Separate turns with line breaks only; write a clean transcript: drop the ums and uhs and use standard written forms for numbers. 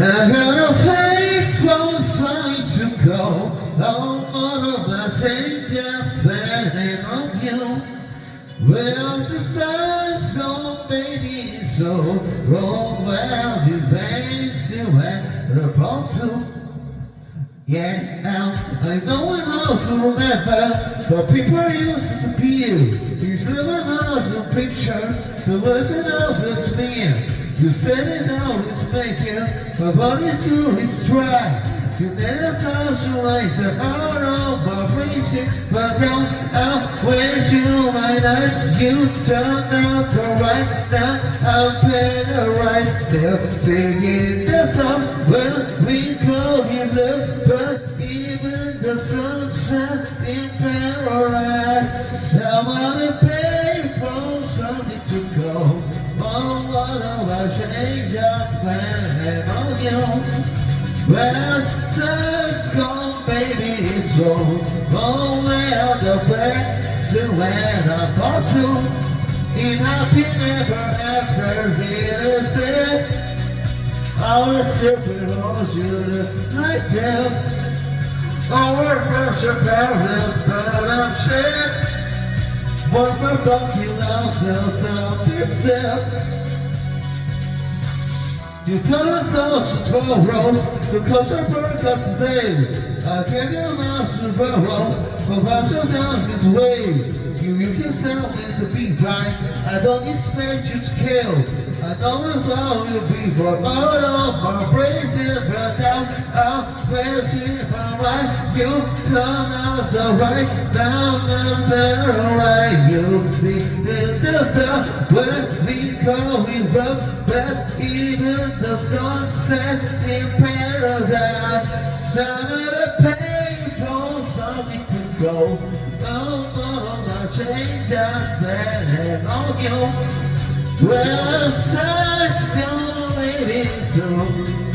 gotta pay for something to go. All of my changes spending on you. Where's the sun's gone, baby? So wrong where these veins you had supposed to. Yeah, now I know one knows to remember, but people used to disappear. These never knows the picture, the version of this man. You said it now, it's making, my body's too is dry. You never saw you like the heart of my preaching, but now I'm with you, my nice. You turn out to right now, I'm paralyzed, still singing the song when we call you love, but even the sunshine in paradise. Now I'm pay for something to go. Oh, what of I change just planning on you. Well, sun's gone, baby, it's gone. Oh, well, the person when I bought you, and I can never ever hear say, I will still hold you like this. Oh, we're pressure parallels, but I'm shit. What we're talking ourselves out yourself. You tell us all she's for rose, because her bird comes today. I can't get lost in the road, but watch your down this way. You can sell me to be right. I don't expect you to kill. I know it's all you'll be for all of my brains in but down. I'll press it alright. You come out so right. Now the better right. You'll see in the sun when we call we rub back. Even the sunset in paradise. None of the pain for something to go. No, my change I spend on you. Well, such no living soon.